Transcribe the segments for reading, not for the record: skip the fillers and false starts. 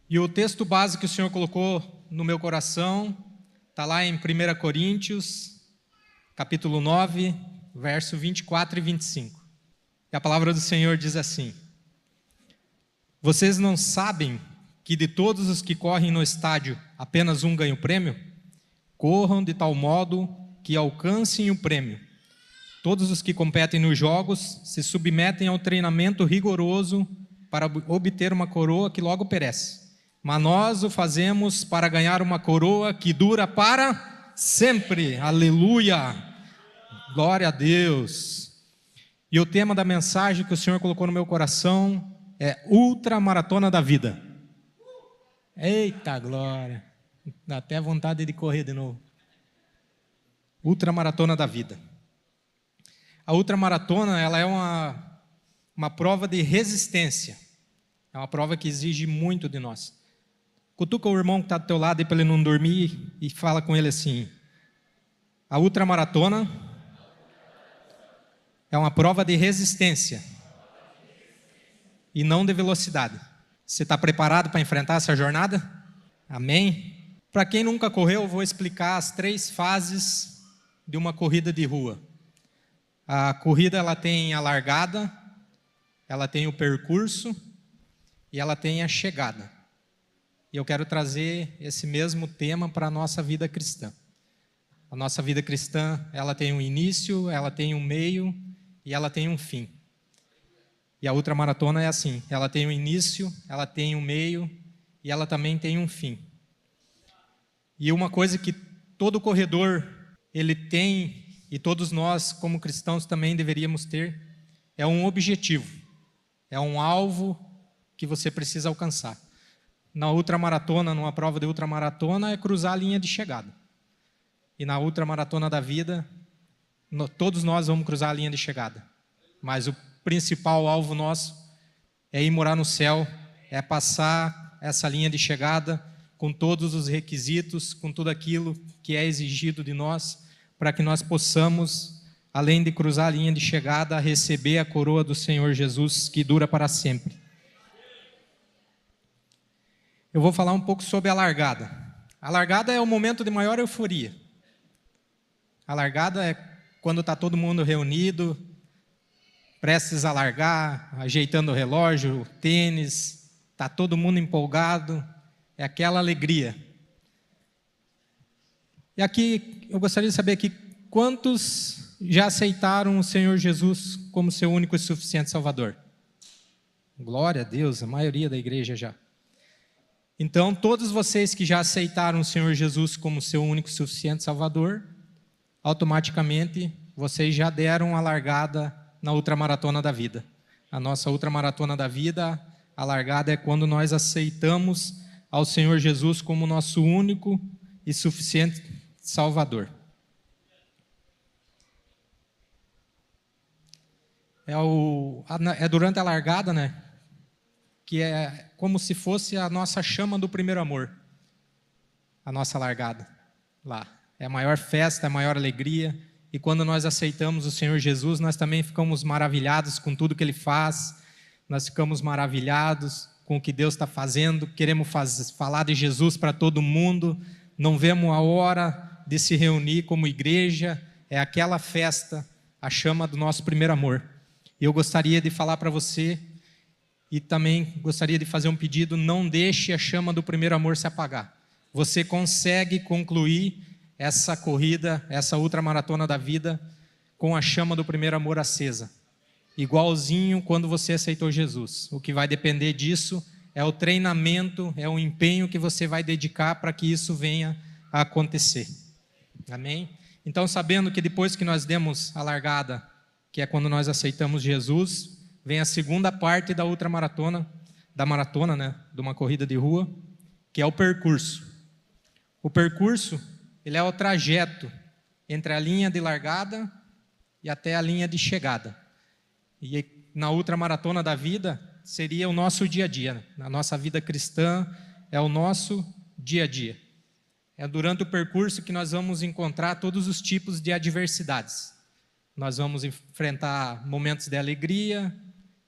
E o texto básico que o Senhor colocou no meu coração está lá em 1 Coríntios, capítulo 9, verso 24 e 25. E a palavra do Senhor diz assim: vocês não sabem que de todos os que correm no estádio, apenas um ganha o prêmio? Corram de tal modo que alcancem o prêmio. Todos os que competem nos jogos se submetem ao treinamento rigoroso para obter uma coroa que logo perece. Mas nós o fazemos para ganhar uma coroa que dura para sempre. Aleluia! Glória a Deus! E o tema da mensagem que o Senhor colocou no meu coração é Ultramaratona da Vida. Eita glória! Dá até vontade de correr de novo. Ultramaratona da Vida. A ultramaratona, ela é uma prova de resistência. É uma prova que exige muito de nós. Cutuca o irmão que está do teu lado para ele não dormir e fala com ele assim: a ultramaratona é uma prova de resistência e não de velocidade. Você está preparado para enfrentar essa jornada? Amém? Para quem nunca correu, eu vou explicar as 3 fases de uma corrida de rua. A corrida ela tem a largada, ela tem o percurso e ela tem a chegada. E eu quero trazer esse mesmo tema para a nossa vida cristã. A nossa vida cristã, ela tem um início, ela tem um meio e ela tem um fim. E a ultramaratona é assim, ela tem um início, ela tem um meio e ela também tem um fim. E uma coisa que todo corredor ele tem, e todos nós como cristãos também deveríamos ter, é um objetivo, é um alvo que você precisa alcançar. Na ultramaratona, numa prova de ultramaratona, é cruzar a linha de chegada. E na ultramaratona da vida, todos nós vamos cruzar a linha de chegada. Mas o principal alvo nosso é ir morar no céu, é passar essa linha de chegada com todos os requisitos, com tudo aquilo que é exigido de nós, para que nós possamos, além de cruzar a linha de chegada, receber a coroa do Senhor Jesus, que dura para sempre. Eu vou falar um pouco sobre a largada. A largada é o momento de maior euforia. A largada é quando está todo mundo reunido, prestes a largar, ajeitando o relógio, o tênis, está todo mundo empolgado, é aquela alegria. E aqui eu gostaria de saber aqui, quantos já aceitaram o Senhor Jesus como seu único e suficiente Salvador? Glória a Deus, a maioria da igreja já. Então, todos vocês que já aceitaram o Senhor Jesus como seu único e suficiente Salvador, automaticamente vocês já deram a largada na ultramaratona da vida. A nossa ultramaratona da vida, a largada é quando nós aceitamos ao Senhor Jesus como nosso único e suficiente Salvador. É durante a largada, né? Que é como se fosse a nossa chama do primeiro amor, a nossa largada lá. É a maior festa, é a maior alegria, e quando nós aceitamos o Senhor Jesus, nós também ficamos maravilhados com tudo que Ele faz, nós ficamos maravilhados com o que Deus está fazendo, queremos falar de Jesus para todo mundo, não vemos a hora de se reunir como igreja, é aquela festa, a chama do nosso primeiro amor. E eu gostaria de falar para você, e também gostaria de fazer um pedido: não deixe a chama do primeiro amor se apagar. Você consegue concluir essa corrida, essa ultramaratona da vida, com a chama do primeiro amor acesa. Igualzinho quando você aceitou Jesus. O que vai depender disso é o treinamento, é o empenho que você vai dedicar para que isso venha a acontecer. Amém? Então, sabendo que depois que nós demos a largada, que é quando nós aceitamos Jesus, vem a segunda parte da ultramaratona, da maratona, né, de uma corrida de rua, que é o percurso. O percurso, ele é o trajeto entre a linha de largada e até a linha de chegada. E na ultramaratona da vida, seria o nosso dia a dia, né? Na nossa vida cristã, é o nosso dia a dia. É durante o percurso que nós vamos encontrar todos os tipos de adversidades. Nós vamos enfrentar momentos de alegria,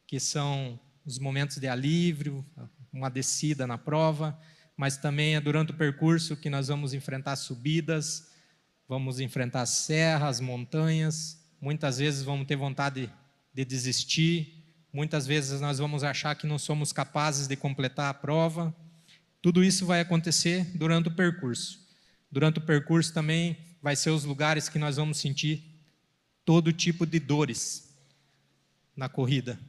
que são os momentos de alívio, uma descida na prova, mas também é durante o percurso que nós vamos enfrentar subidas, vamos enfrentar serras, montanhas, muitas vezes vamos ter vontade de desistir, muitas vezes nós vamos achar que não somos capazes de completar a prova. Tudo isso vai acontecer durante o percurso. Durante o percurso também vai ser os lugares que nós vamos sentir todo tipo de dores na corrida.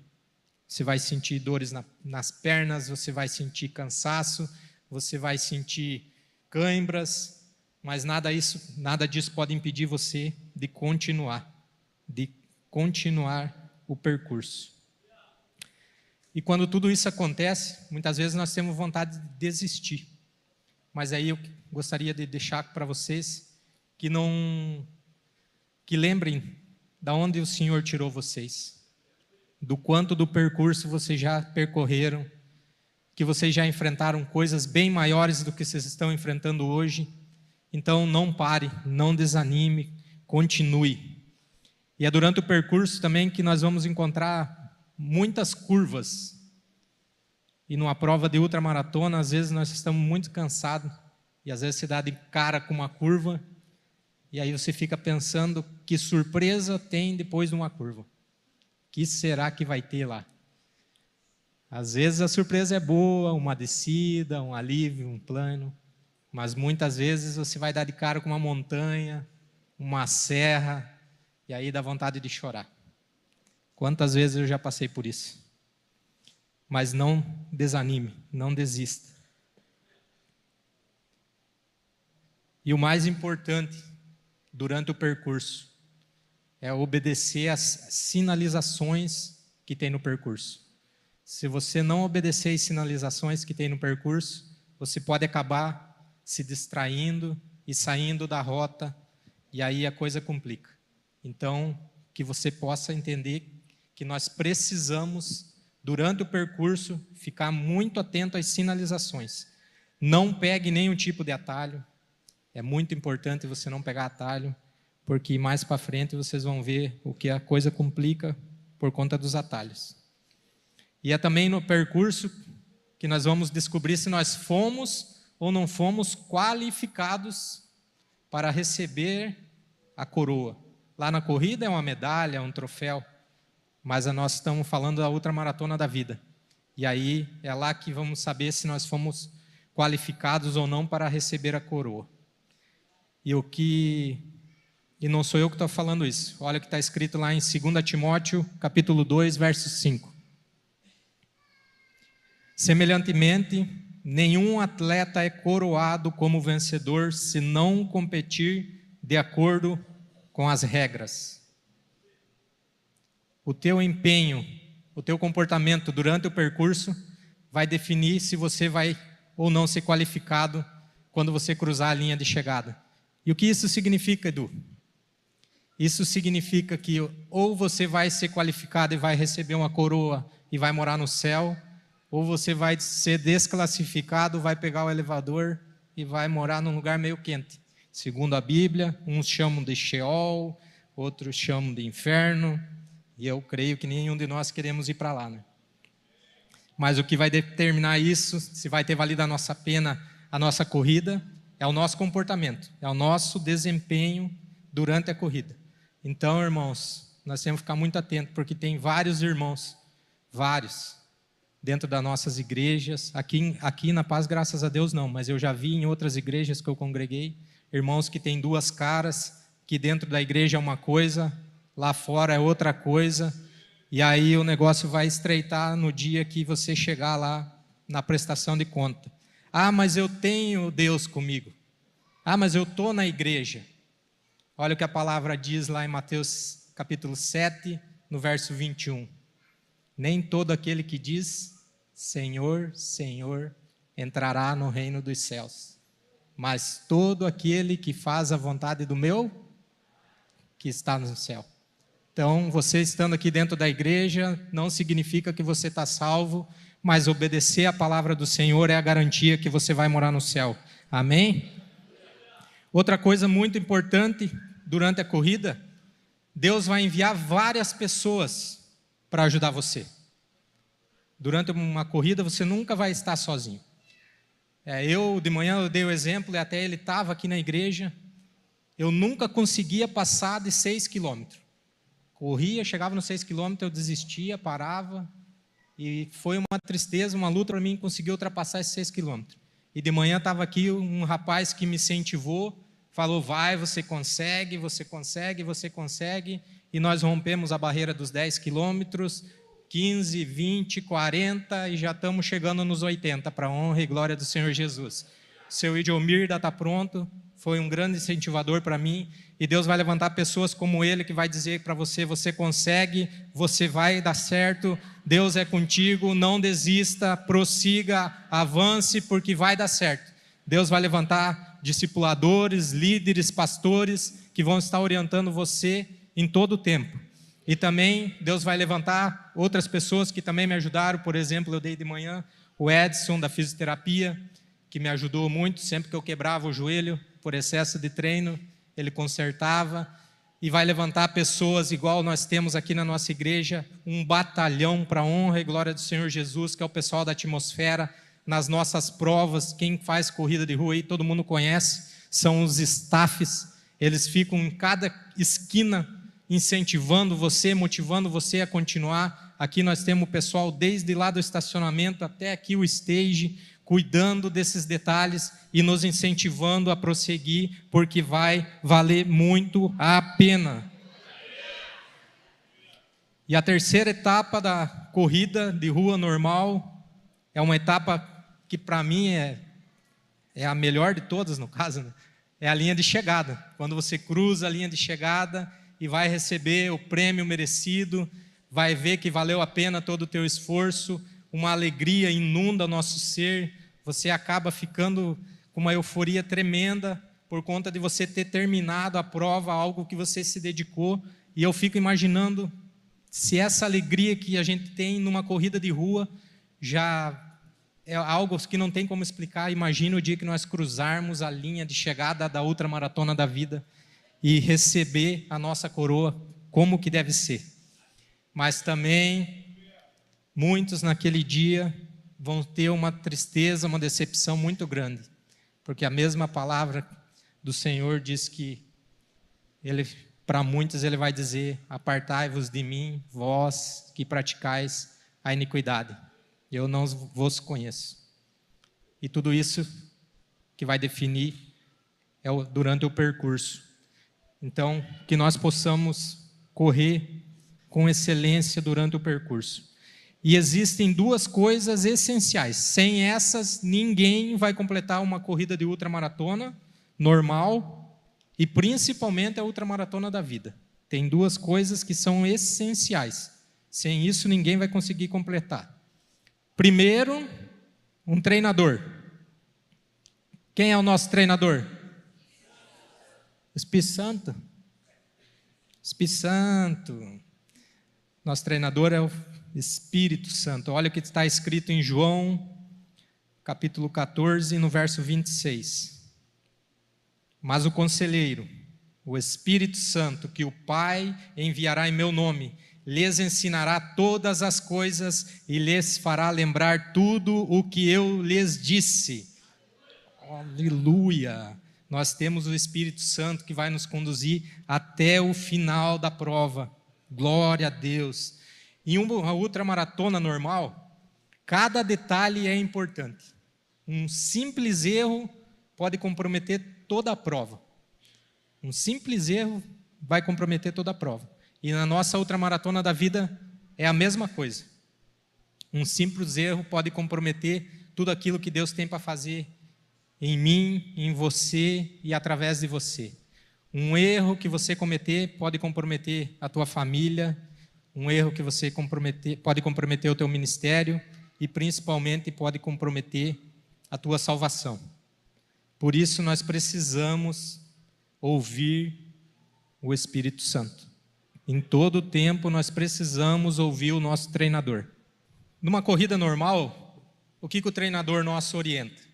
Você vai sentir dores nas pernas, você vai sentir cansaço, você vai sentir cãibras, mas nada disso pode impedir você de continuar o percurso. E quando tudo isso acontece, muitas vezes nós temos vontade de desistir. Mas aí eu gostaria de deixar para vocês que lembrem da onde o Senhor tirou vocês, do quanto do percurso vocês já percorreram, que vocês já enfrentaram coisas bem maiores do que vocês estão enfrentando hoje. Então não pare, não desanime, continue. E é durante o percurso também que nós vamos encontrar muitas curvas. E numa prova de ultramaratona, às vezes nós estamos muito cansados, e às vezes você dá de cara com uma curva, e aí você fica pensando que surpresa tem depois de uma curva. O que será que vai ter lá? Às vezes a surpresa é boa, uma descida, um alívio, um plano, mas muitas vezes você vai dar de cara com uma montanha, uma serra, e aí dá vontade de chorar. Quantas vezes eu já passei por isso? Mas não desanime, não desista. E o mais importante durante o percurso é obedecer às sinalizações que tem no percurso. Se você não obedecer às sinalizações que tem no percurso, você pode acabar se distraindo e saindo da rota, e aí a coisa complica. Então, que você possa entender que nós precisamos, durante o percurso, ficar muito atento às sinalizações. Não pegue nenhum tipo de atalho. É muito importante você não pegar atalho, porque mais para frente vocês vão ver o que a coisa complica por conta dos atalhos. E é também no percurso que nós vamos descobrir se nós fomos ou não fomos qualificados para receber a coroa. Lá na corrida é uma medalha, um troféu, mas nós estamos falando da ultramaratona da vida. E aí é lá que vamos saber se nós fomos qualificados ou não para receber a coroa. E não sou eu que estou falando isso. Olha o que está escrito lá em 2 Timóteo, capítulo 2, verso 5. Semelhantemente, nenhum atleta é coroado como vencedor se não competir de acordo com as regras. O teu empenho, o teu comportamento durante o percurso vai definir se você vai ou não ser qualificado quando você cruzar a linha de chegada. E o que isso significa, Edu? Isso significa que ou você vai ser qualificado e vai receber uma coroa e vai morar no céu, ou você vai ser desclassificado, vai pegar o elevador e vai morar num lugar meio quente. Segundo a Bíblia, uns chamam de Sheol, outros chamam de inferno, e eu creio que nenhum de nós queremos ir para lá, né? Mas o que vai determinar isso, se vai ter valido a nossa pena, a nossa corrida, é o nosso comportamento, é o nosso desempenho durante a corrida. Então, irmãos, nós temos que ficar muito atentos, porque tem vários irmãos, vários, dentro das nossas igrejas, aqui na Paz, graças a Deus não, mas eu já vi em outras igrejas que eu congreguei, irmãos que têm duas caras, que dentro da igreja é uma coisa, lá fora é outra coisa, e aí o negócio vai estreitar no dia que você chegar lá na prestação de conta. Ah, mas eu tenho Deus comigo. Ah, mas eu estou na igreja. Olha o que a palavra diz lá em Mateus capítulo 7, no verso 21. Nem todo aquele que diz, Senhor, Senhor, entrará no reino dos céus, mas todo aquele que faz a vontade do meu, que está no céu. Então, você estando aqui dentro da igreja, não significa que você está salvo, mas obedecer a palavra do Senhor é a garantia que você vai morar no céu. Amém? Outra coisa muito importante durante a corrida, Deus vai enviar várias pessoas para ajudar você. durante uma corrida você nunca vai estar sozinho. De manhã eu dei o exemplo, e até ele estava aqui na igreja, eu nunca conseguia passar de 6 quilômetros. Corria, chegava nos 6 quilômetros, eu desistia, parava, e foi uma tristeza, uma luta para mim conseguir ultrapassar esses 6 quilômetros. E de manhã estava aqui um rapaz que me incentivou, falou, vai, você consegue, você consegue, você consegue, e nós rompemos a barreira dos 10 quilômetros, 15, 20, 40, e já estamos chegando nos 80, para a honra e glória do Senhor Jesus. O seu Idiomir já está pronto, foi um grande incentivador para mim, e Deus vai levantar pessoas como ele, que vai dizer para você, você consegue, você vai dar certo, Deus é contigo, não desista, prossiga, avance, porque vai dar certo. Deus vai levantar discipuladores, líderes, pastores, que vão estar orientando você em todo o tempo. E também Deus vai levantar outras pessoas que também me ajudaram. Por exemplo, eu dei de manhã o Edson da fisioterapia, que me ajudou muito. Sempre que eu quebrava o joelho por excesso de treino, ele consertava. E vai levantar pessoas igual nós temos aqui na nossa igreja, um batalhão para a honra e glória do Senhor Jesus, que é o pessoal da atmosfera. Nas nossas provas, quem faz corrida de rua aí, todo mundo conhece, são os staffs. Eles ficam em cada esquina incentivando você, motivando você a continuar. Aqui nós temos o pessoal desde lá do estacionamento até aqui o stage, cuidando desses detalhes e nos incentivando a prosseguir, porque vai valer muito a pena. E a terceira etapa da corrida de rua normal é uma etapa que para mim é a melhor de todas, no caso, né? É a linha de chegada. Quando você cruza a linha de chegada e vai receber o prêmio merecido, vai ver que valeu a pena todo o teu esforço, uma alegria inunda o nosso ser, você acaba ficando com uma euforia tremenda por conta de você ter terminado a prova, algo que você se dedicou, e eu fico imaginando se essa alegria que a gente tem numa corrida de rua já é algo que não tem como explicar. Imagina o dia que nós cruzarmos a linha de chegada da ultramaratona da vida e receber a nossa coroa, como que deve ser. Mas também, muitos naquele dia vão ter uma tristeza, uma decepção muito grande, porque a mesma palavra do Senhor diz que, para muitos ele vai dizer, apartai-vos de mim, vós que praticais a iniquidade, eu não vos conheço. E tudo isso que vai definir durante o percurso. Então, que nós possamos correr com excelência durante o percurso. E existem duas coisas essenciais. Sem essas, ninguém vai completar uma corrida de ultramaratona normal e principalmente a ultramaratona da vida. Tem duas coisas que são essenciais. Sem isso, ninguém vai conseguir completar. Primeiro, um treinador. Quem é o nosso treinador? Espírito Santo. Espírito Santo. Nosso treinador é o Espírito Santo. Olha o que está escrito em João, capítulo 14, no verso 26. Mas o conselheiro, o Espírito Santo, que o Pai enviará em meu nome, lhes ensinará todas as coisas e lhes fará lembrar tudo o que eu lhes disse. Aleluia! Nós temos o Espírito Santo que vai nos conduzir até o final da prova. Glória a Deus. Em uma ultramaratona normal, cada detalhe é importante. Um simples erro pode comprometer toda a prova. Um simples erro vai comprometer toda a prova. E na nossa ultramaratona da vida é a mesma coisa. Um simples erro pode comprometer tudo aquilo que Deus tem para fazer em mim, em você e através de você. Um erro que você cometer pode comprometer a tua família, um erro que você pode comprometer o teu ministério e principalmente pode comprometer a tua salvação. Por isso nós precisamos ouvir o Espírito Santo. Em todo o tempo nós precisamos ouvir o nosso treinador. Numa corrida normal, o que o treinador nosso orienta?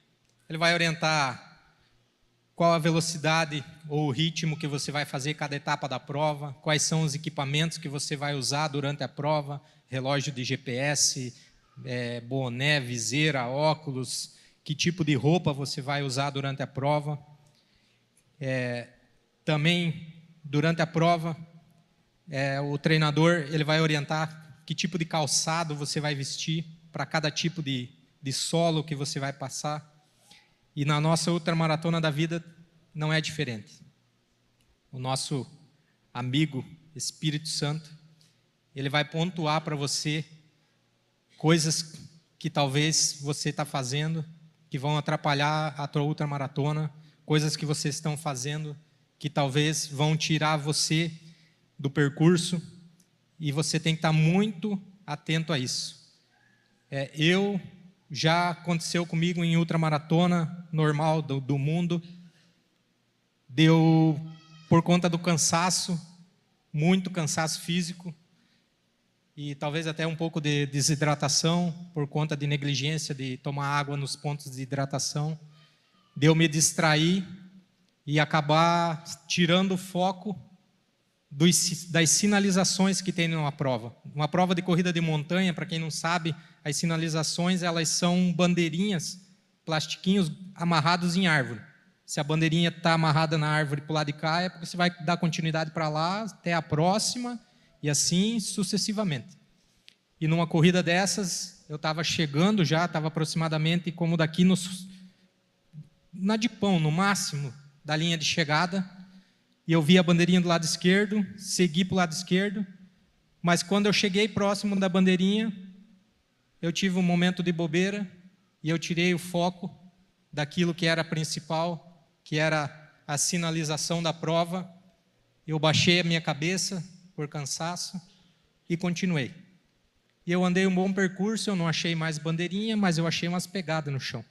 Ele vai orientar qual a velocidade ou o ritmo que você vai fazer cada etapa da prova, quais são os equipamentos que você vai usar durante a prova, relógio de GPS, boné, viseira, óculos, que tipo de roupa você vai usar durante a prova. Também, durante a prova, o treinador ele vai orientar que tipo de calçado você vai vestir para cada tipo de solo que você vai passar. E na nossa ultramaratona da vida não é diferente. O nosso amigo Espírito Santo, ele vai pontuar para você coisas que talvez você está fazendo, que vão atrapalhar a tua ultramaratona, coisas que vocês estão fazendo, que talvez vão tirar você do percurso, e você tem que estar muito atento a isso. Já aconteceu comigo em ultramaratona normal do mundo, deu por conta do cansaço, muito cansaço físico, e talvez até um pouco de desidratação, por conta de negligência de tomar água nos pontos de hidratação, deu me distrair e acabar tirando o foco das sinalizações que tem numa prova. Uma prova de corrida de montanha, para quem não sabe, as sinalizações elas são bandeirinhas, plastiquinhos amarrados em árvore. Se a bandeirinha está amarrada na árvore para o lado de cá, é porque você vai dar continuidade para lá, até a próxima, e assim sucessivamente. E numa corrida dessas, eu estava chegando já, estava aproximadamente como daqui na de pão, no máximo da linha de chegada, e eu vi a bandeirinha do lado esquerdo, segui para o lado esquerdo, mas quando eu cheguei próximo da bandeirinha, eu tive um momento de bobeira, e eu tirei o foco daquilo que era principal, que era a sinalização da prova. Eu baixei a minha cabeça por cansaço e continuei. E eu andei um bom percurso, eu não achei mais bandeirinha, mas eu achei umas pegadas no chão.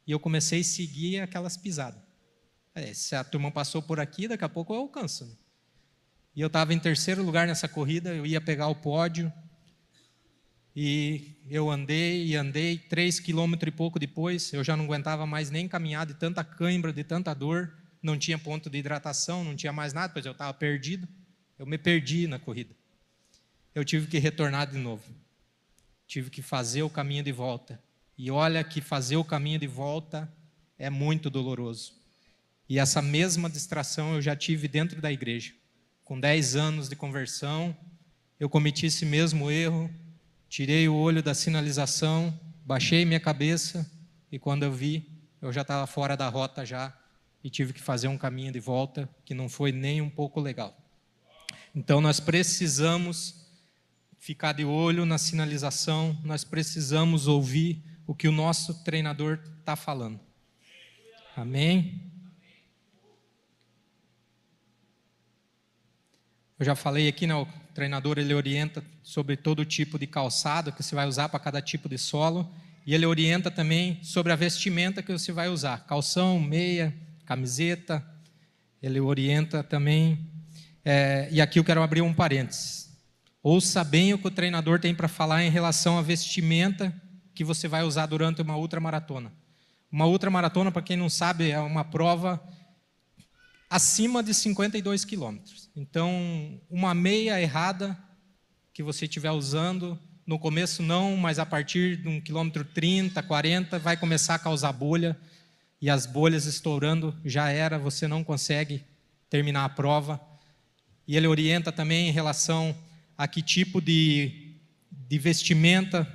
E eu comecei a seguir aquelas pisadas. Se a turma passou por aqui, daqui a pouco eu alcanço. Né? E eu estava em terceiro lugar nessa corrida, eu ia pegar o pódio. E eu andei 3 quilômetros e pouco depois, eu já não aguentava mais nem caminhar de tanta cãibra, de tanta dor, não tinha ponto de hidratação, não tinha mais nada, pois eu estava perdido. Eu me perdi na corrida. Eu tive que retornar de novo. Tive que fazer o caminho de volta. E olha que fazer o caminho de volta é muito doloroso. E essa mesma distração eu já tive dentro da igreja. Com 10 anos de conversão, eu cometi esse mesmo erro, tirei o olho da sinalização, baixei minha cabeça, e quando eu vi, eu já estava fora da rota já, e tive que fazer um caminho de volta, que não foi nem um pouco legal. Então nós precisamos ficar de olho na sinalização, nós precisamos ouvir o que o nosso treinador está falando. Amém? Eu já falei aqui, né, o treinador ele orienta sobre todo tipo de calçado que você vai usar para cada tipo de solo, e ele orienta também sobre a vestimenta que você vai usar, calção, meia, camiseta, ele orienta também. E aqui eu quero abrir um parênteses. Ouça bem o que o treinador tem para falar em relação à vestimenta que você vai usar durante uma ultramaratona. Uma ultramaratona, para quem não sabe, é uma prova acima de 52 quilômetros. Então, uma meia errada que você estiver usando, no começo não, mas a partir de 1 quilômetro 30, 40, vai começar a causar bolha, e as bolhas estourando, já era, você não consegue terminar a prova. E ele orienta também em relação a que tipo de vestimenta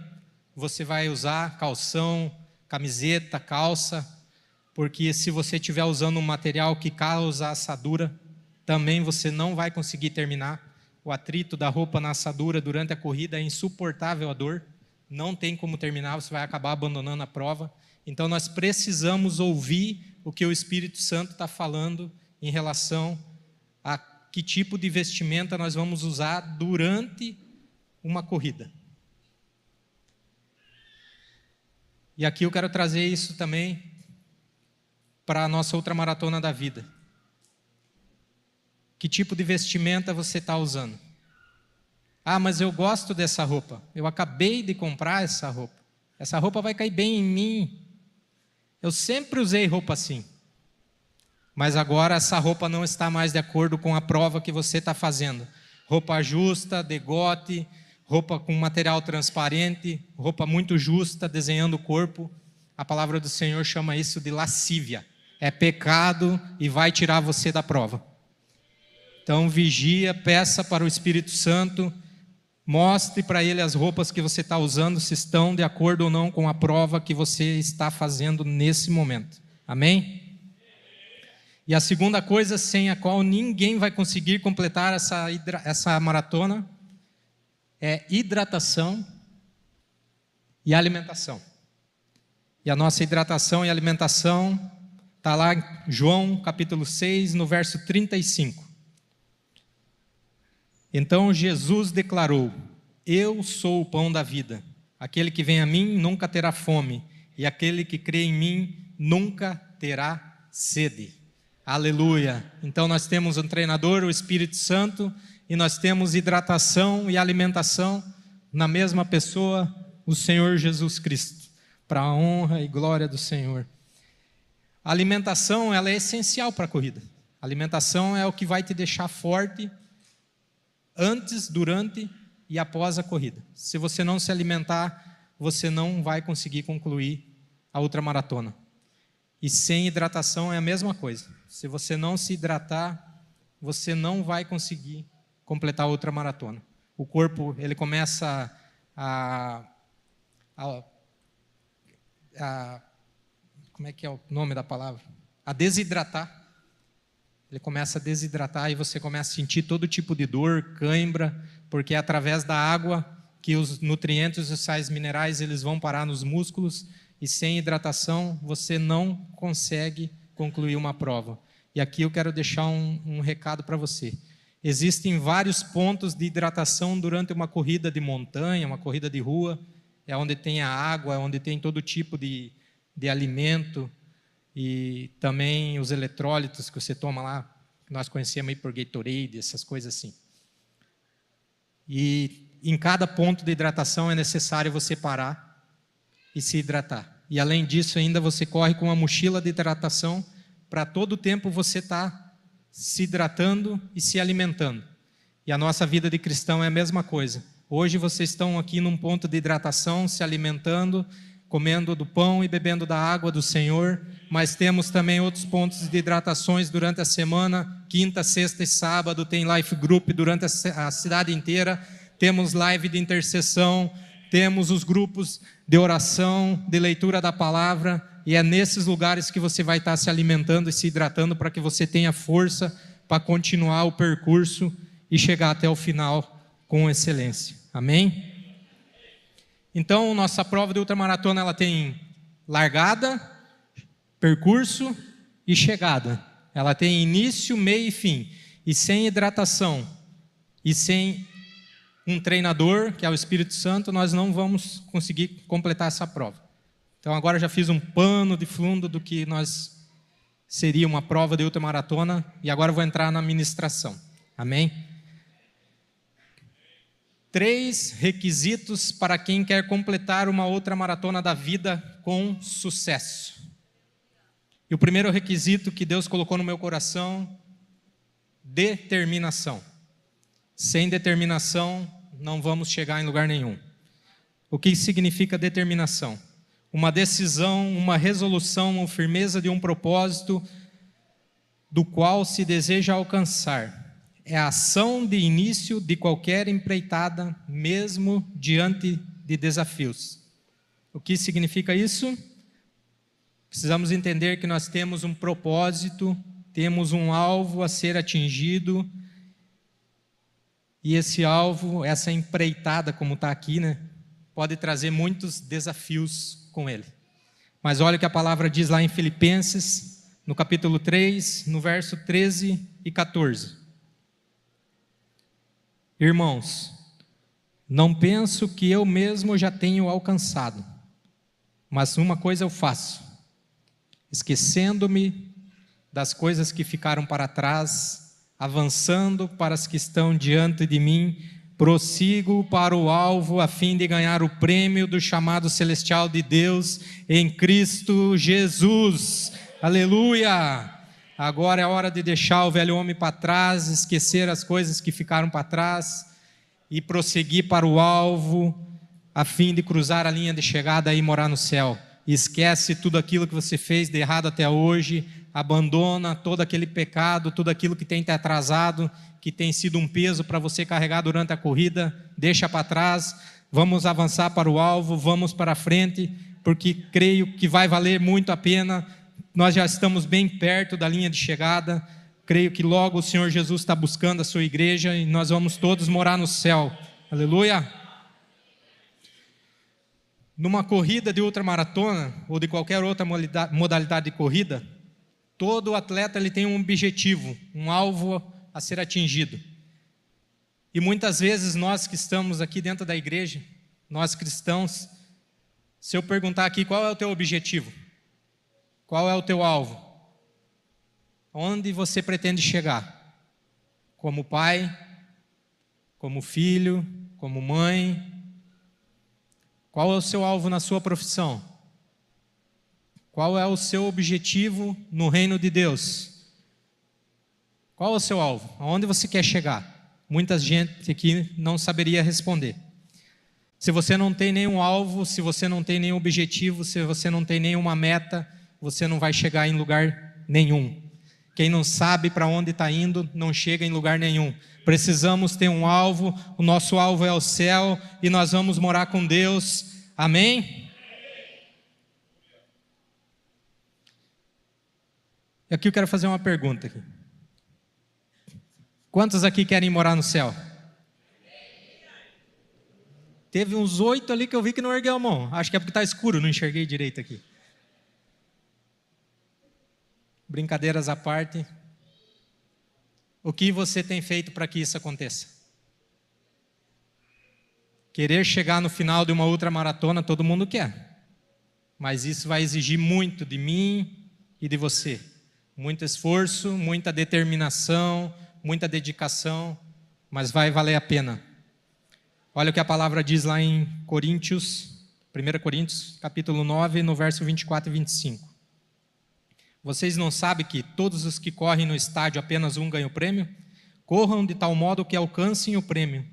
você vai usar, calção, camiseta, calça, porque se você estiver usando um material que causa assadura, também você não vai conseguir terminar. O atrito da roupa na assadura durante a corrida é insuportável a dor, não tem como terminar, você vai acabar abandonando a prova. Então nós precisamos ouvir o que o Espírito Santo está falando em relação a que tipo de vestimenta nós vamos usar durante uma corrida. E aqui eu quero trazer isso também para a nossa ultramaratona da vida. Que tipo de vestimenta você está usando? Ah, mas eu gosto dessa roupa. Eu acabei de comprar essa roupa. Essa roupa vai cair bem em mim. Eu sempre usei roupa assim. Mas agora essa roupa não está mais de acordo com a prova que você está fazendo. Roupa justa, degote, roupa com material transparente, roupa muito justa, desenhando o corpo. A palavra do Senhor chama isso de lascívia. É pecado e vai tirar você da prova. Então vigia, peça para o Espírito Santo, mostre para ele as roupas que você está usando, se estão de acordo ou não com a prova que você está fazendo nesse momento. Amém? E a segunda coisa, sem a qual ninguém vai conseguir completar essa maratona, é hidratação e alimentação. E a nossa hidratação e alimentação está lá em João capítulo 6, no verso 35. Então Jesus declarou: eu sou o pão da vida. Aquele que vem a mim nunca terá fome, e aquele que crê em mim nunca terá sede. Aleluia! Então nós temos um treinador, o Espírito Santo, e nós temos hidratação e alimentação na mesma pessoa, o Senhor Jesus Cristo, para a honra e glória do Senhor. A alimentação, ela é essencial para a corrida. A alimentação é o que vai te deixar forte antes, durante e após a corrida. Se você não se alimentar, você não vai conseguir concluir a ultramaratona. E sem hidratação é a mesma coisa. Se você não se hidratar, você não vai conseguir completar a ultramaratona. O corpo, ele começa como é que é o nome da palavra? A desidratar. Ele começa a desidratar e você começa a sentir todo tipo de dor, cãibra, porque é através da água que os nutrientes e os sais minerais eles vão parar nos músculos, e sem hidratação você não consegue concluir uma prova. E aqui eu quero deixar um recado para você. Existem vários pontos de hidratação durante uma corrida de montanha, uma corrida de rua, é onde tem a água, é onde tem todo tipo de alimento, e também os eletrólitos que você toma lá, que nós conhecemos aí por Gatorade, essas coisas assim. E em cada ponto de hidratação é necessário você parar e se hidratar. E além disso ainda você corre com uma mochila de hidratação para todo o tempo você estar se hidratando e se alimentando. E a nossa vida de cristão é a mesma coisa. Hoje vocês estão aqui num ponto de hidratação, se alimentando, comendo do pão e bebendo da água do Senhor, mas temos também outros pontos de hidratações durante a semana, quinta, sexta e sábado, tem life group durante a cidade inteira, temos live de intercessão, temos os grupos de oração, de leitura da palavra, e é nesses lugares que você vai estar se alimentando e se hidratando para que você tenha força para continuar o percurso e chegar até o final com excelência. Amém? Então, nossa prova de ultramaratona ela tem largada, percurso e chegada. Ela tem início, meio e fim. E sem hidratação e sem um treinador, que é o Espírito Santo, nós não vamos conseguir completar essa prova. Então agora já fiz um pano de fundo do que seria uma prova de ultramaratona, e agora vou entrar na ministração. Amém? 3 requisitos para quem quer completar uma ultramaratona da vida com sucesso. E o primeiro requisito que Deus colocou no meu coração: determinação. Sem determinação, não vamos chegar em lugar nenhum. O que significa determinação? Uma decisão, uma resolução, uma firmeza de um propósito do qual se deseja alcançar. É a ação de início de qualquer empreitada, mesmo diante de desafios. O que significa isso? Precisamos entender que nós temos um propósito, temos um alvo a ser atingido, e esse alvo, essa empreitada, como está aqui, né, pode trazer muitos desafios com ele. Mas olha o que a palavra diz lá em Filipenses, no capítulo 3, no verso 13 e 14. Irmãos, não penso que eu mesmo já tenho alcançado, mas uma coisa eu faço, esquecendo-me das coisas que ficaram para trás, avançando para as que estão diante de mim, prossigo para o alvo a fim de ganhar o prêmio do chamado celestial de Deus em Cristo Jesus. Aleluia! Agora é a hora de deixar o velho homem para trás, esquecer as coisas que ficaram para trás e prosseguir para o alvo, a fim de cruzar a linha de chegada e morar no céu. Esquece tudo aquilo que você fez de errado até hoje, abandona todo aquele pecado, tudo aquilo que tem te atrasado, que tem sido um peso para você carregar durante a corrida, deixa para trás, vamos avançar para o alvo, vamos para frente, porque creio que vai valer muito a pena, nós já estamos bem perto da linha de chegada, creio que logo o Senhor Jesus está buscando a sua igreja e nós vamos todos morar no céu, aleluia. Numa corrida de ultramaratona ou de qualquer outra modalidade de corrida, todo atleta ele tem um objetivo, um alvo a ser atingido. E muitas vezes nós que estamos aqui dentro da igreja, nós cristãos, se eu perguntar aqui qual é o teu objetivo, qual é o teu alvo, onde você pretende chegar? Como pai, como filho, como mãe? Qual é o seu alvo na sua profissão? Qual é o seu objetivo no reino de Deus? Qual é o seu alvo? Aonde você quer chegar? Muita gente aqui não saberia responder. Se você não tem nenhum alvo, se você não tem nenhum objetivo, se você não tem nenhuma meta, você não vai chegar em lugar nenhum. Quem não sabe para onde está indo, não chega em lugar nenhum. Precisamos ter um alvo, o nosso alvo é o céu e nós vamos morar com Deus. Amém? E aqui eu quero fazer uma pergunta aqui. Quantos aqui querem morar no céu? Teve uns 8 ali que eu vi que não ergueu a mão. Acho que é porque está escuro, não enxerguei direito aqui. Brincadeiras à parte. O que você tem feito para que isso aconteça? Querer chegar no final de uma ultramaratona, todo mundo quer. Mas isso vai exigir muito de mim e de você. Muito esforço, muita determinação, muita dedicação, mas vai valer a pena. Olha o que a palavra diz lá em Coríntios, 1 Coríntios, capítulo 9, no verso 24 e 25. Vocês não sabem que todos os que correm no estádio apenas um ganha o prêmio? Corram de tal modo que alcancem o prêmio.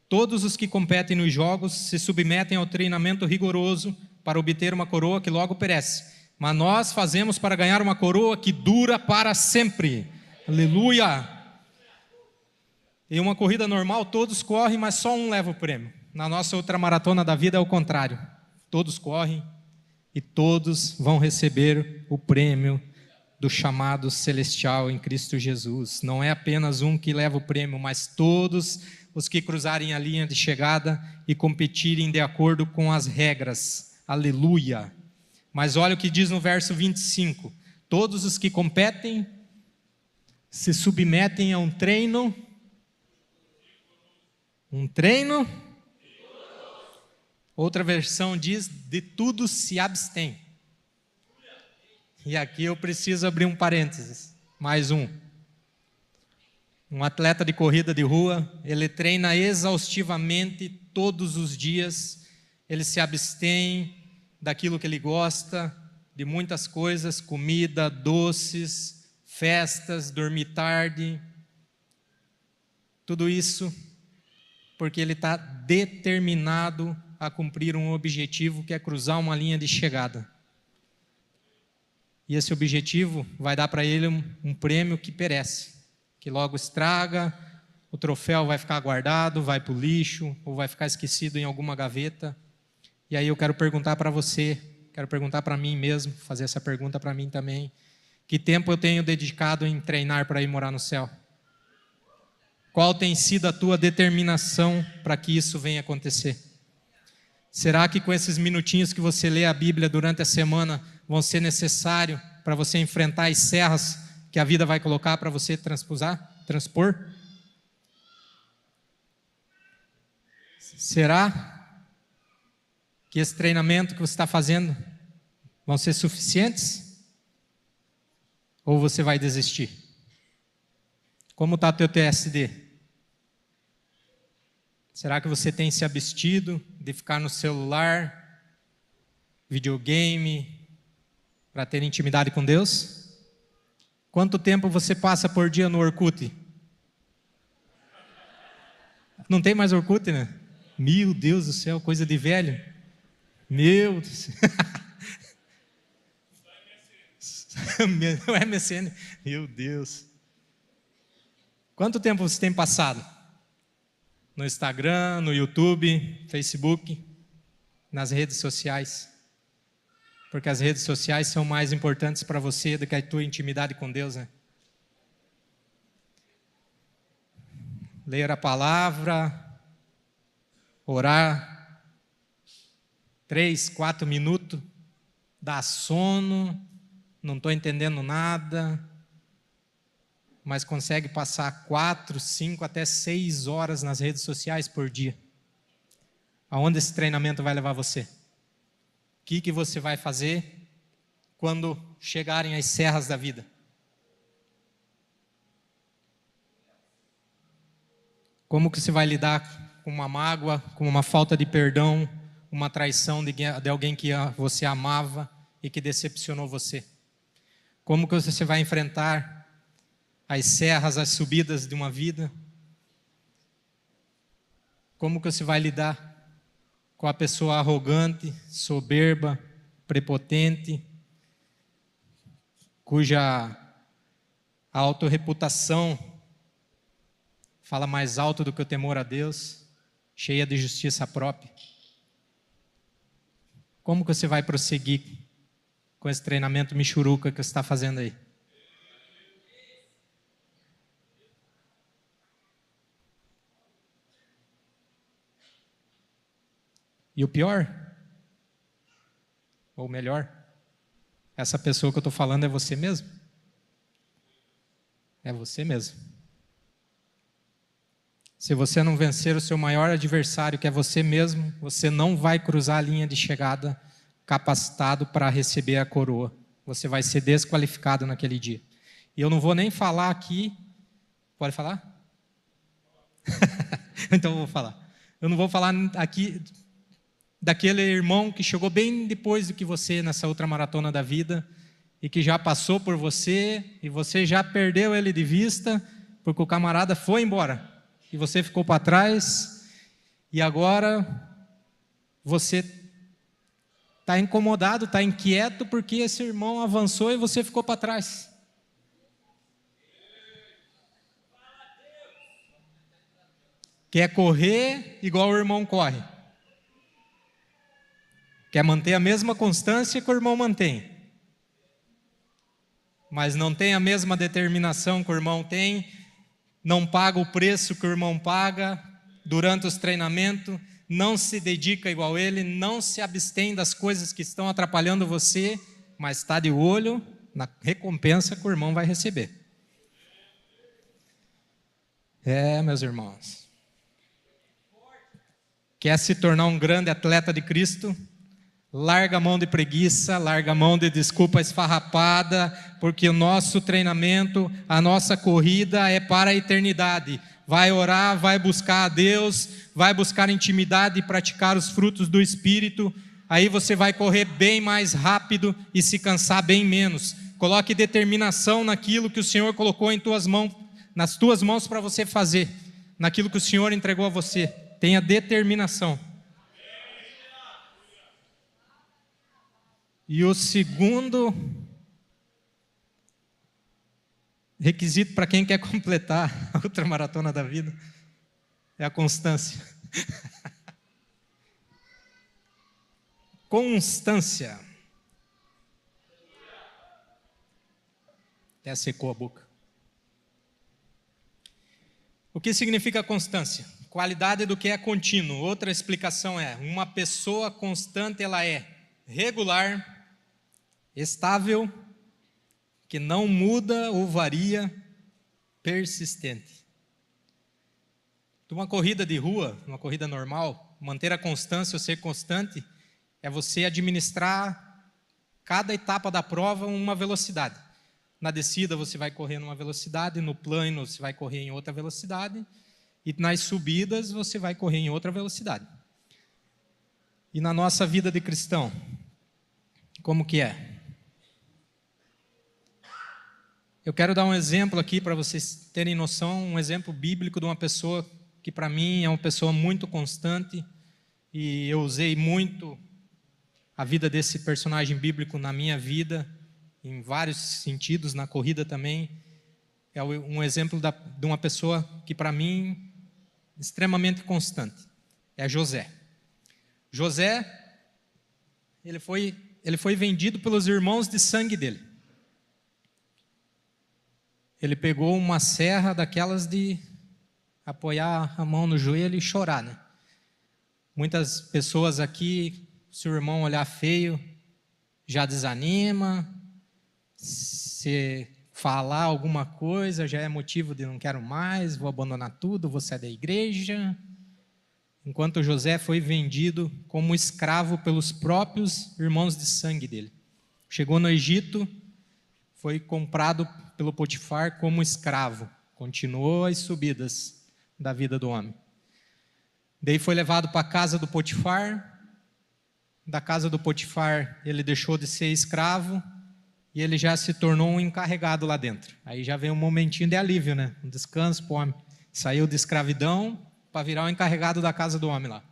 Todos os que competem nos jogos se submetem ao treinamento rigoroso para obter uma coroa que logo perece. Mas nós fazemos para ganhar uma coroa que dura para sempre. Aleluia! Em uma corrida normal, todos correm, mas só um leva o prêmio. Na nossa ultramaratona da vida é o contrário. Todos correm e todos vão receber o prêmio do chamado celestial em Cristo Jesus. Não é apenas um que leva o prêmio, mas todos os que cruzarem a linha de chegada e competirem de acordo com as regras. Aleluia! Mas olha o que diz no verso 25. Todos os que competem se submetem a um treino. Outra versão diz, de tudo se abstém. E aqui eu preciso abrir um parênteses, mais um. Um atleta de corrida de rua, ele treina exaustivamente todos os dias, ele se abstém daquilo que ele gosta, de muitas coisas, comida, doces, festas, dormir tarde, tudo isso porque ele está determinado a cumprir um objetivo que é cruzar uma linha de chegada. E esse objetivo vai dar para ele um prêmio que perece, que logo estraga, o troféu vai ficar guardado, vai para o lixo, ou vai ficar esquecido em alguma gaveta. E aí eu quero perguntar para você, quero perguntar para mim mesmo, fazer essa pergunta para mim também. Que tempo eu tenho dedicado em treinar para ir morar no céu? Qual tem sido a tua determinação para que isso venha acontecer? Será que com esses minutinhos que você lê a Bíblia durante a semana vão ser necessários para você enfrentar as serras que a vida vai colocar para você transpor? Será que esse treinamento que você está fazendo vão ser suficientes? Ou você vai desistir? Como está o teu TSD? Será que você tem se abstido de ficar no celular, videogame, para ter intimidade com Deus? Quanto tempo você passa por dia no Orkut? Não tem mais Orkut, né? Meu Deus do céu, coisa de velho. Meu Deus. O MSN. Meu Deus. Quanto tempo você tem passado? No Instagram, no YouTube, Facebook, nas redes sociais? Porque as redes sociais são mais importantes para você do que a tua intimidade com Deus, né? Ler a palavra, orar, 3, 4 minutos, dá sono, não estou entendendo nada, mas consegue passar 4, 5, até 6 horas nas redes sociais por dia. Aonde esse treinamento vai levar você? O que você vai fazer quando chegarem as serras da vida? Como que você vai lidar com uma mágoa, com uma falta de perdão, uma traição de alguém que você amava e que decepcionou você? Como que você vai enfrentar as serras, as subidas de uma vida? Como que você vai lidar com a pessoa arrogante, soberba, prepotente, cuja autorreputação fala mais alto do que o temor a Deus, cheia de justiça própria? Como que você vai prosseguir com esse treinamento michuruca que você está fazendo aí? E o pior, ou melhor, essa pessoa que eu estou falando é você mesmo? É você mesmo. Se você não vencer o seu maior adversário, que é você mesmo, você não vai cruzar a linha de chegada capacitado para receber a coroa. Você vai ser desqualificado naquele dia. E eu não vou nem falar aqui. Pode falar? Então eu vou falar. Eu não vou falar aqui daquele irmão que chegou bem depois do que você nessa outra maratona da vida e que já passou por você e você já perdeu ele de vista porque o camarada foi embora e você ficou para trás e agora você está incomodado, está inquieto porque esse irmão avançou e você ficou para trás. Quer correr igual o irmão corre. Quer manter a mesma constância que o irmão mantém. Mas não tem a mesma determinação que o irmão tem, não paga o preço que o irmão paga durante os treinamentos, não se dedica igual ele, não se abstém das coisas que estão atrapalhando você, mas está de olho na recompensa que o irmão vai receber. Meus irmãos. Quer se tornar um grande atleta de Cristo? Larga a mão de preguiça, larga a mão de desculpa esfarrapada, porque o nosso treinamento, a nossa corrida é para a eternidade. Vai orar, vai buscar a Deus, vai buscar intimidade e praticar os frutos do Espírito. Aí você vai correr bem mais rápido e se cansar bem menos. Coloque determinação naquilo que o Senhor colocou em tuas mãos, nas tuas mãos para você fazer, naquilo que o Senhor entregou a você. Tenha determinação. E o segundo requisito para quem quer completar a outra maratona da vida é a constância. Constância. Até secou a boca. O que significa constância? Qualidade do que é contínuo. Outra explicação é: uma pessoa constante, ela é regular, estável, que não muda ou varia, persistente. Uma corrida de rua, uma corrida normal, manter a constância ou ser constante é você administrar cada etapa da prova uma velocidade. Na descida você vai correr numa velocidade, no plano você vai correr em outra velocidade e nas subidas você vai correr em outra velocidade. E na nossa vida de cristão, como que é? Eu quero dar um exemplo aqui para vocês terem noção, um exemplo bíblico de uma pessoa que para mim é uma pessoa muito constante, e eu usei muito a vida desse personagem bíblico na minha vida, em vários sentidos, na corrida também. É um exemplo de uma pessoa que para mim é extremamente constante. É José. José, ele foi vendido pelos irmãos de sangue dele. Ele pegou uma serra daquelas de apoiar a mão no joelho e chorar, né? Muitas pessoas aqui, se o irmão olhar feio, já desanima. Se falar alguma coisa, já é motivo de não quero mais, vou abandonar tudo, vou sair da igreja. Enquanto José foi vendido como escravo pelos próprios irmãos de sangue dele. Chegou no Egito, foi comprado pelo Potifar como escravo. Continuou as subidas da vida do homem. Daí foi levado para a casa do Potifar. Da casa do Potifar ele deixou de ser escravo e ele já se tornou um encarregado lá dentro. Aí já veio um momentinho de alívio, né? Um descanso para o homem. Saiu de escravidão para virar o encarregado da casa do homem lá.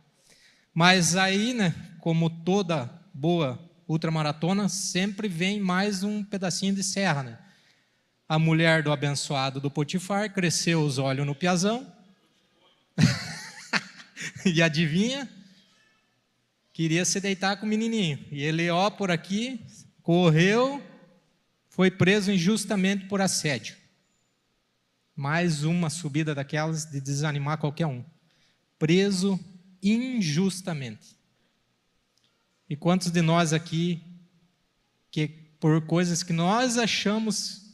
Mas aí, né, como toda boa ultramaratona, sempre vem mais um pedacinho de serra, né? A mulher do abençoado do Potifar cresceu os olhos no piazão. E adivinha? Queria se deitar com o menininho. E ele, por aqui, correu, foi preso injustamente por assédio. Mais uma subida daquelas de desanimar qualquer um. Preso injustamente. E quantos de nós aqui, que por coisas que nós achamos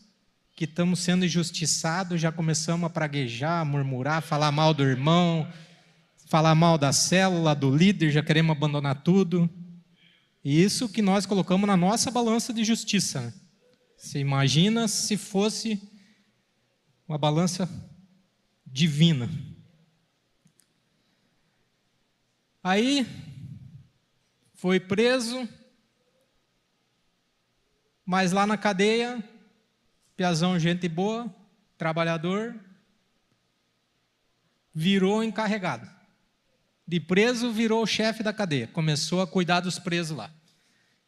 que estamos sendo injustiçados, já começamos a praguejar, a murmurar, falar mal do irmão, falar mal da célula, do líder, já queremos abandonar tudo. E isso que nós colocamos na nossa balança de justiça, né? Você imagina se fosse uma balança divina. Aí, foi preso, mas lá na cadeia, piazão, gente boa, trabalhador, virou encarregado. De preso, virou o chefe da cadeia, começou a cuidar dos presos lá.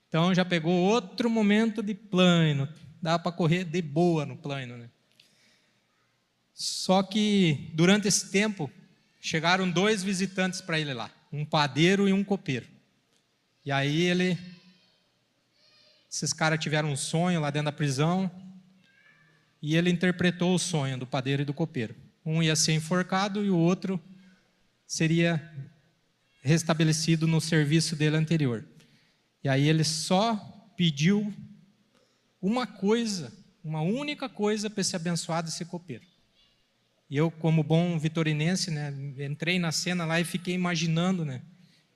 Então, já pegou outro momento de plano, dá para correr de boa no plano, né? Só que, durante esse tempo, chegaram 2 visitantes para ele lá, um padeiro e um copeiro. E aí esses caras tiveram um sonho lá dentro da prisão, e ele interpretou o sonho do padeiro e do copeiro. Um ia ser enforcado e o outro seria restabelecido no serviço dele anterior. E aí ele só pediu uma coisa, uma única coisa para esse abençoado e ser copeiro. E eu, como bom vitorinense, né, entrei na cena lá e fiquei imaginando, né,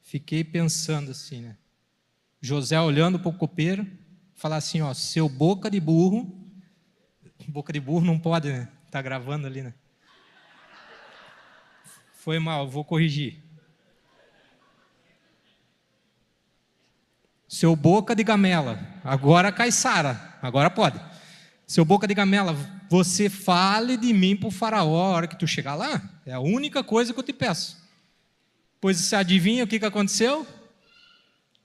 fiquei pensando assim, né, José olhando para o copeiro, falar assim, seu boca de burro não pode, né, tá gravando ali, né, foi mal, vou corrigir. Seu boca de gamela, agora Caiçara, agora pode. Seu boca de gamela, você fale de mim para o faraó a hora que tu chegar lá. É a única coisa que eu te peço. Pois você adivinha o que aconteceu?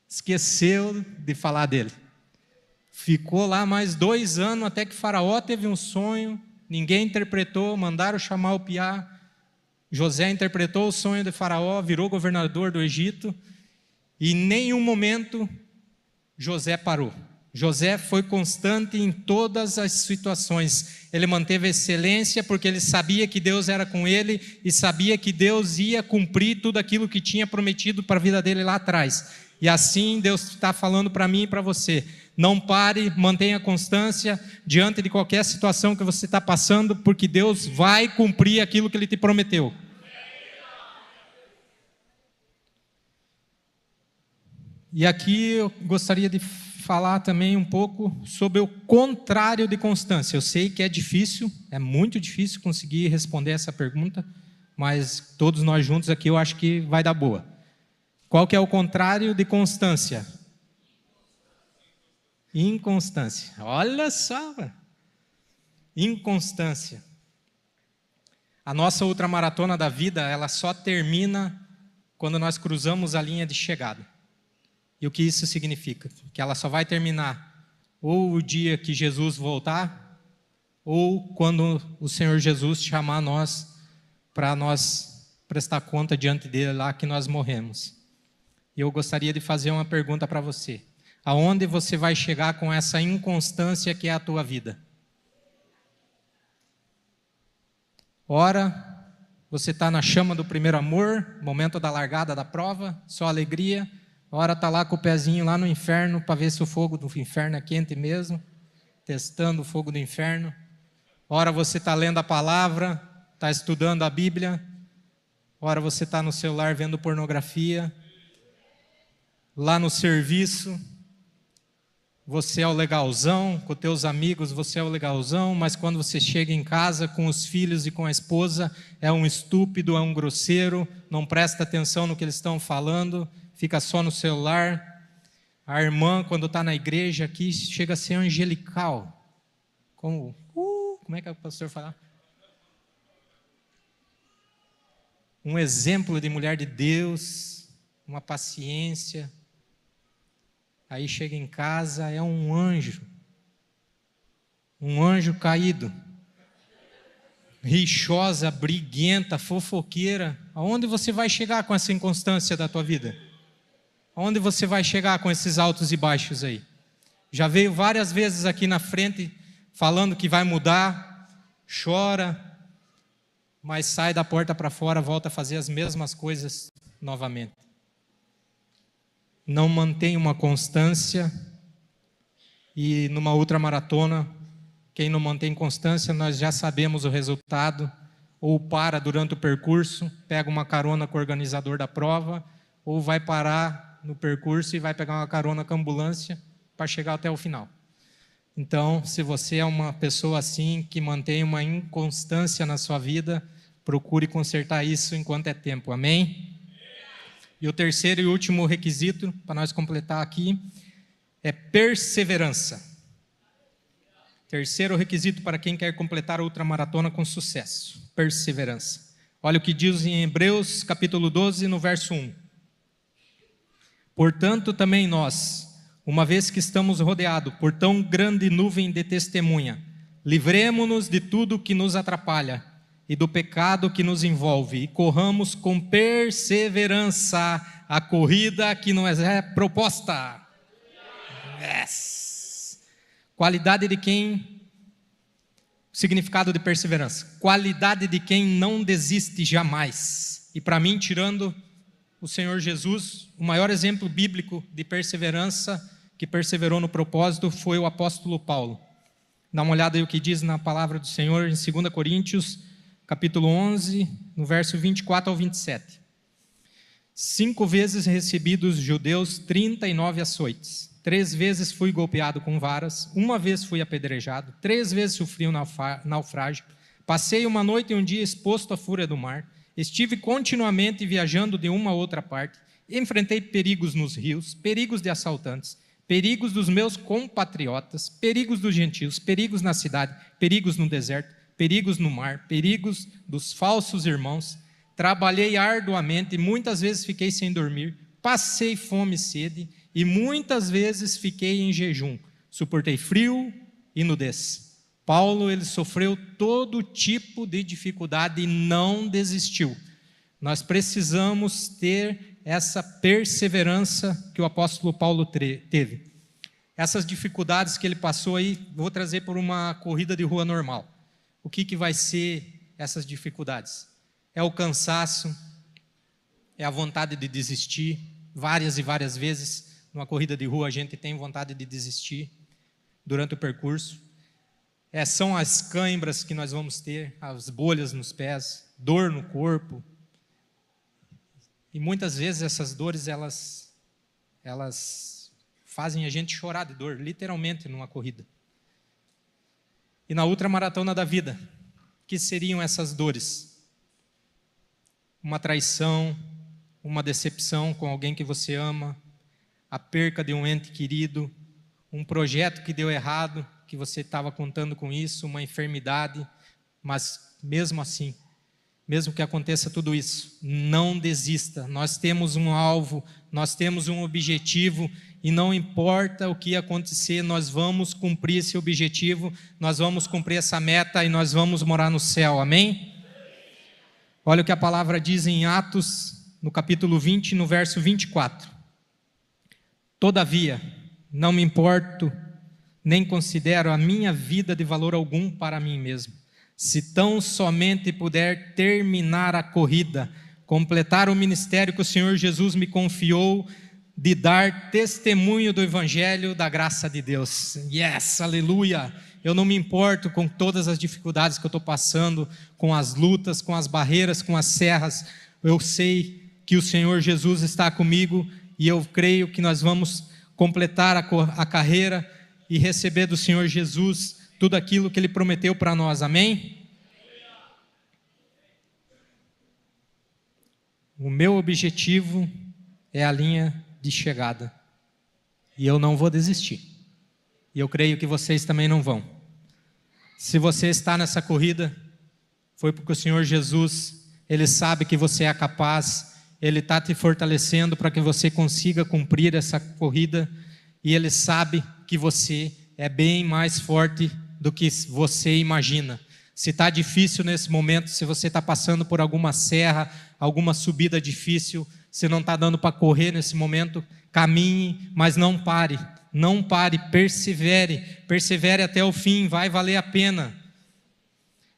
Esqueceu de falar dele. Ficou lá mais 2 anos até que faraó teve um sonho. Ninguém interpretou, mandaram chamar o piá. José interpretou o sonho de faraó, virou governador do Egito. E em nenhum momento José parou. José foi constante em todas as situações. Ele manteve a excelência porque ele sabia que Deus era com ele e sabia que Deus ia cumprir tudo aquilo que tinha prometido para a vida dele lá atrás. E assim Deus está falando para mim e para você. Não pare, mantenha constância diante de qualquer situação que você está passando, porque Deus vai cumprir aquilo que Ele te prometeu. E aqui eu gostaria de falar também um pouco sobre o contrário de constância. Eu sei que é difícil, é muito difícil conseguir responder essa pergunta, mas todos nós juntos aqui eu acho que vai dar boa. Qual que é o contrário de constância? Inconstância. Olha só, inconstância. A nossa ultramaratona da vida, ela só termina quando nós cruzamos a linha de chegada. E o que isso significa? Que ela só vai terminar ou o dia que Jesus voltar, ou quando o Senhor Jesus chamar nós para nós prestar conta diante dele lá que nós morremos. E eu gostaria de fazer uma pergunta para você. Aonde você vai chegar com essa inconstância que é a tua vida? Ora, você está na chama do primeiro amor, momento da largada da prova, só alegria. Ora, está lá com o pezinho lá no inferno, para ver se o fogo do inferno é quente mesmo, testando o fogo do inferno. Ora, você está lendo a palavra, está estudando a Bíblia. Ora, você está no celular vendo pornografia. Lá no serviço, você é o legalzão, com teus amigos você é o legalzão, mas quando você chega em casa com os filhos e com a esposa, é um estúpido, é um grosseiro, não presta atenção no que eles estão falando, fica só no celular. A irmã, quando está na igreja aqui, chega a ser angelical. Como é que é o pastor fala? Um exemplo de mulher de Deus, uma paciência. Aí chega em casa, é um anjo caído, rixosa, briguenta, fofoqueira. Aonde você vai chegar com essa inconstância da tua vida? Aonde você vai chegar com esses altos e baixos aí? Já veio várias vezes aqui na frente falando que vai mudar, chora, mas sai da porta para fora, volta a fazer as mesmas coisas novamente. Não mantém uma constância, e numa ultramaratona, quem não mantém constância, nós já sabemos o resultado, ou para durante o percurso, pega uma carona com o organizador da prova, ou vai parar no percurso e vai pegar uma carona com a ambulância para chegar até o final. Então, se você é uma pessoa assim, que mantém uma inconstância na sua vida, procure consertar isso enquanto é tempo, amém? E o terceiro e último requisito, para nós completar aqui, é perseverança. Terceiro requisito para quem quer completar a ultramaratona com sucesso, perseverança. Olha o que diz em Hebreus, capítulo 12, no verso 1. Portanto, também nós, uma vez que estamos rodeados por tão grande nuvem de testemunha, livremo-nos de tudo que nos atrapalha e do pecado que nos envolve, e corramos com perseverança a corrida que nos é proposta. Yes. Qualidade de quem? Significado de perseverança. Qualidade de quem não desiste jamais. E para mim, tirando o Senhor Jesus, o maior exemplo bíblico de perseverança, que perseverou no propósito, foi o apóstolo Paulo. Dá uma olhada aí o que diz na palavra do Senhor em 2 Coríntios, capítulo 11, no verso 24 ao 27. 5 vezes recebi dos judeus 39 açoites. 3 vezes fui golpeado com varas. 1 vez fui apedrejado. 3 vezes sofri um naufrágio. Passei uma noite e um dia exposto à fúria do mar. Estive continuamente viajando de uma a outra parte. Enfrentei perigos nos rios, perigos de assaltantes, perigos dos meus compatriotas, perigos dos gentios, perigos na cidade, perigos no deserto, perigos no mar, perigos dos falsos irmãos. Trabalhei arduamente, muitas vezes fiquei sem dormir, passei fome e sede, e muitas vezes fiquei em jejum. Suportei frio e nudez. Paulo, ele sofreu todo tipo de dificuldade e não desistiu. Nós precisamos ter essa perseverança que o apóstolo Paulo teve. Essas dificuldades que ele passou aí, vou trazer por uma corrida de rua normal. O que vai ser essas dificuldades? É o cansaço, é a vontade de desistir. Várias e várias vezes, numa corrida de rua, a gente tem vontade de desistir durante o percurso. São as cãibras que nós vamos ter, as bolhas nos pés, dor no corpo. E muitas vezes essas dores, elas fazem a gente chorar de dor, literalmente, numa corrida. E na ultramaratona da vida, que seriam essas dores? Uma traição, uma decepção com alguém que você ama, a perca de um ente querido, um projeto que deu errado, que você estava contando com isso, uma enfermidade, mas mesmo assim, mesmo que aconteça tudo isso, não desista. Nós temos um alvo, nós temos um objetivo, e não importa o que acontecer, nós vamos cumprir esse objetivo, nós vamos cumprir essa meta e nós vamos morar no céu, amém? Olha o que a palavra diz em Atos, no capítulo 20, no verso 24. Todavia, não me importo, nem considero a minha vida de valor algum para mim mesmo, se tão somente puder terminar a corrida, completar o ministério que o Senhor Jesus me confiou, de dar testemunho do Evangelho da graça de Deus. Yes, aleluia! Eu não me importo com todas as dificuldades que eu estou passando, com as lutas, com as barreiras, com as serras. Eu sei que o Senhor Jesus está comigo e eu creio que nós vamos completar a carreira e receber do Senhor Jesus tudo aquilo que Ele prometeu para nós, amém? O meu objetivo é a linha de chegada, e eu não vou desistir, e eu creio que vocês também não vão. Se você está nessa corrida, foi porque o Senhor Jesus, Ele sabe que você é capaz, Ele está te fortalecendo para que você consiga cumprir essa corrida, e Ele sabe que você é bem mais forte do que você imagina. Se está difícil nesse momento, se você está passando por alguma serra, alguma subida difícil, se não está dando para correr nesse momento, caminhe, mas não pare, persevere até o fim, vai valer a pena.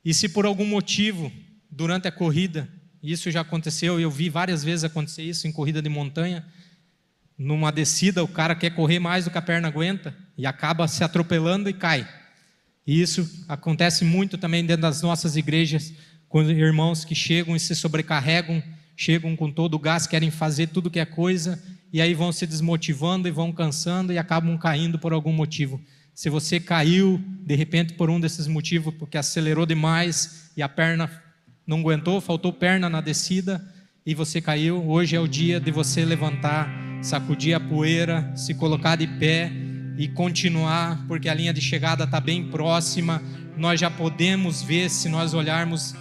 E se por algum motivo, durante a corrida, isso já aconteceu, eu vi várias vezes acontecer isso em corrida de montanha, numa descida o cara quer correr mais do que a perna aguenta, e acaba se atropelando e cai. E isso acontece muito também dentro das nossas igrejas, com irmãos que chegam e se sobrecarregam, chegam com todo o gás, querem fazer tudo que é coisa, e aí vão se desmotivando e vão cansando e acabam caindo por algum motivo. Se você caiu, de repente, por um desses motivos, porque acelerou demais e a perna não aguentou, faltou perna na descida e você caiu, hoje é o dia de você levantar, sacudir a poeira, se colocar de pé e continuar, porque a linha de chegada está bem próxima. Nós já podemos ver, se nós olharmos,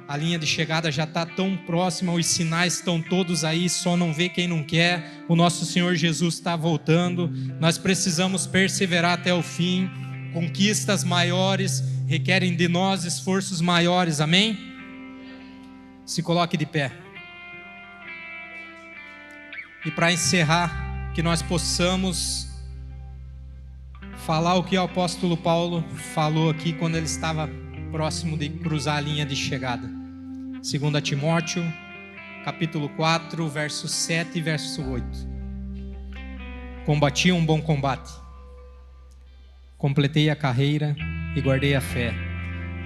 a linha de chegada já está tão próxima, os sinais estão todos aí, só não vê quem não quer. O nosso Senhor Jesus está voltando, nós precisamos perseverar até o fim. Conquistas maiores requerem de nós esforços maiores, amém? Se coloque de pé. E para encerrar, que nós possamos falar o que o apóstolo Paulo falou aqui quando ele estava próximo de cruzar a linha de chegada. 2 Timóteo, capítulo 4, verso 7 e verso 8. Combati um bom combate, completei a carreira e guardei a fé.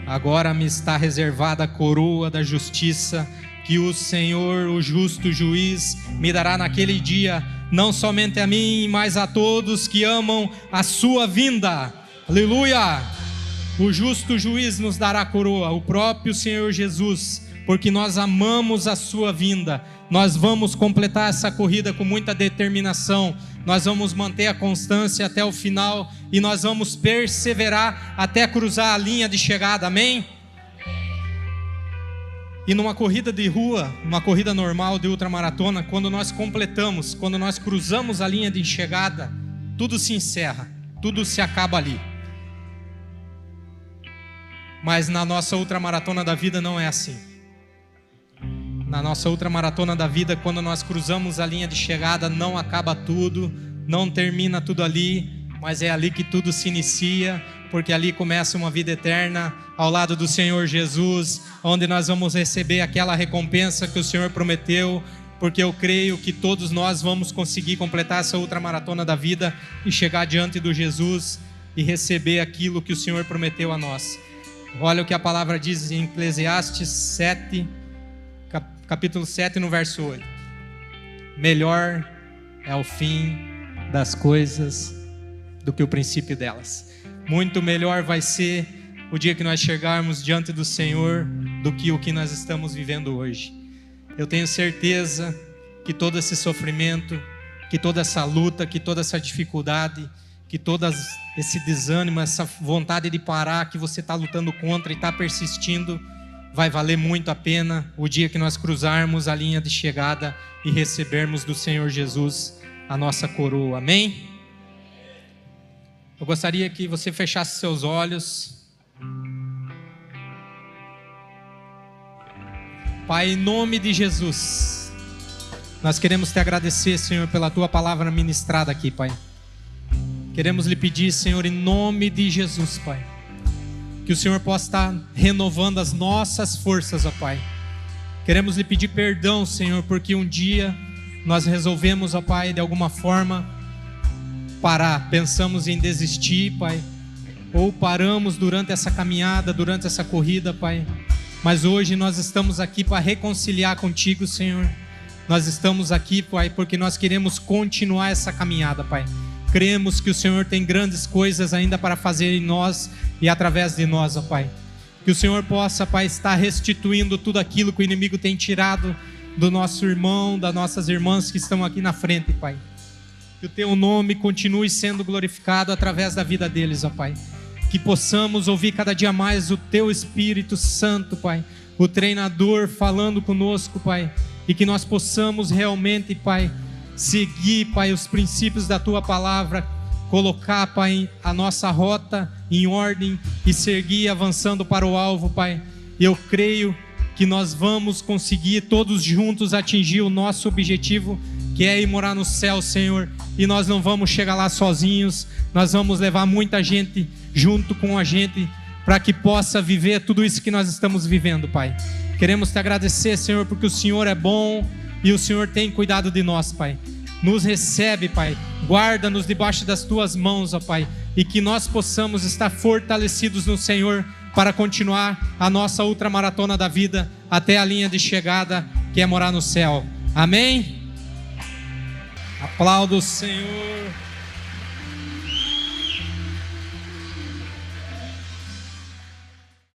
Agora me está reservada a coroa da justiça, que o Senhor, o justo juiz, me dará naquele dia, não somente a mim, mas a todos que amam a sua vinda. Aleluia! O justo juiz nos dará a coroa, o próprio Senhor Jesus, porque nós amamos a sua vinda. Nós vamos completar essa corrida com muita determinação, nós vamos manter a constância até o final e nós vamos perseverar até cruzar a linha de chegada, amém? E numa corrida de rua, uma corrida normal de ultramaratona, quando nós completamos, quando nós cruzamos a linha de chegada, tudo se encerra, tudo se acaba ali. Mas na nossa ultramaratona da vida não é assim. Na nossa ultramaratona da vida, quando nós cruzamos a linha de chegada, não acaba tudo, não termina tudo ali, mas é ali que tudo se inicia, porque ali começa uma vida eterna ao lado do Senhor Jesus, onde nós vamos receber aquela recompensa que o Senhor prometeu, porque eu creio que todos nós vamos conseguir completar essa ultramaratona da vida e chegar diante do Jesus e receber aquilo que o Senhor prometeu a nós. Olha o que a palavra diz em Eclesiastes 7, capítulo 7, no verso 8. Melhor é o fim das coisas do que o princípio delas. Muito melhor vai ser o dia que nós chegarmos diante do Senhor do que o que nós estamos vivendo hoje. Eu tenho certeza que todo esse sofrimento, que toda essa luta, que toda essa dificuldade, que todo esse desânimo, essa vontade de parar que você está lutando contra e está persistindo, vai valer muito a pena o dia que nós cruzarmos a linha de chegada e recebermos do Senhor Jesus a nossa coroa. Amém? Eu gostaria que você fechasse seus olhos. Pai, em nome de Jesus, nós queremos te agradecer, Senhor, pela tua palavra ministrada aqui, Pai. Queremos lhe pedir, Senhor, em nome de Jesus, Pai, que o Senhor possa estar renovando as nossas forças, ó Pai. Queremos lhe pedir perdão, Senhor, porque um dia nós resolvemos, ó Pai, de alguma forma parar, pensamos em desistir, Pai, ou paramos durante essa caminhada, durante essa corrida, Pai. Mas hoje nós estamos aqui para reconciliar contigo, Senhor. Nós estamos aqui, Pai, porque nós queremos continuar essa caminhada, Pai. Cremos que o Senhor tem grandes coisas ainda para fazer em nós e através de nós, ó Pai. Que o Senhor possa, Pai, estar restituindo tudo aquilo que o inimigo tem tirado do nosso irmão, das nossas irmãs que estão aqui na frente, Pai. Que o Teu nome continue sendo glorificado através da vida deles, ó Pai. Que possamos ouvir cada dia mais o Teu Espírito Santo, Pai, o treinador falando conosco, Pai, e que nós possamos realmente, Pai, seguir, Pai, os princípios da Tua palavra, colocar, Pai, a nossa rota em ordem e seguir avançando para o alvo, Pai. Eu creio que nós vamos conseguir todos juntos atingir o nosso objetivo, que é ir morar no céu, Senhor, e nós não vamos chegar lá sozinhos, nós vamos levar muita gente junto com a gente, para que possa viver tudo isso que nós estamos vivendo, Pai. Queremos te agradecer, Senhor, porque o Senhor é bom e o Senhor tem cuidado de nós, Pai. Nos recebe, Pai, guarda-nos debaixo das Tuas mãos, ó Pai, e que nós possamos estar fortalecidos no Senhor para continuar a nossa ultramaratona da vida até a linha de chegada, que é morar no céu. Amém? Aplauda o Senhor.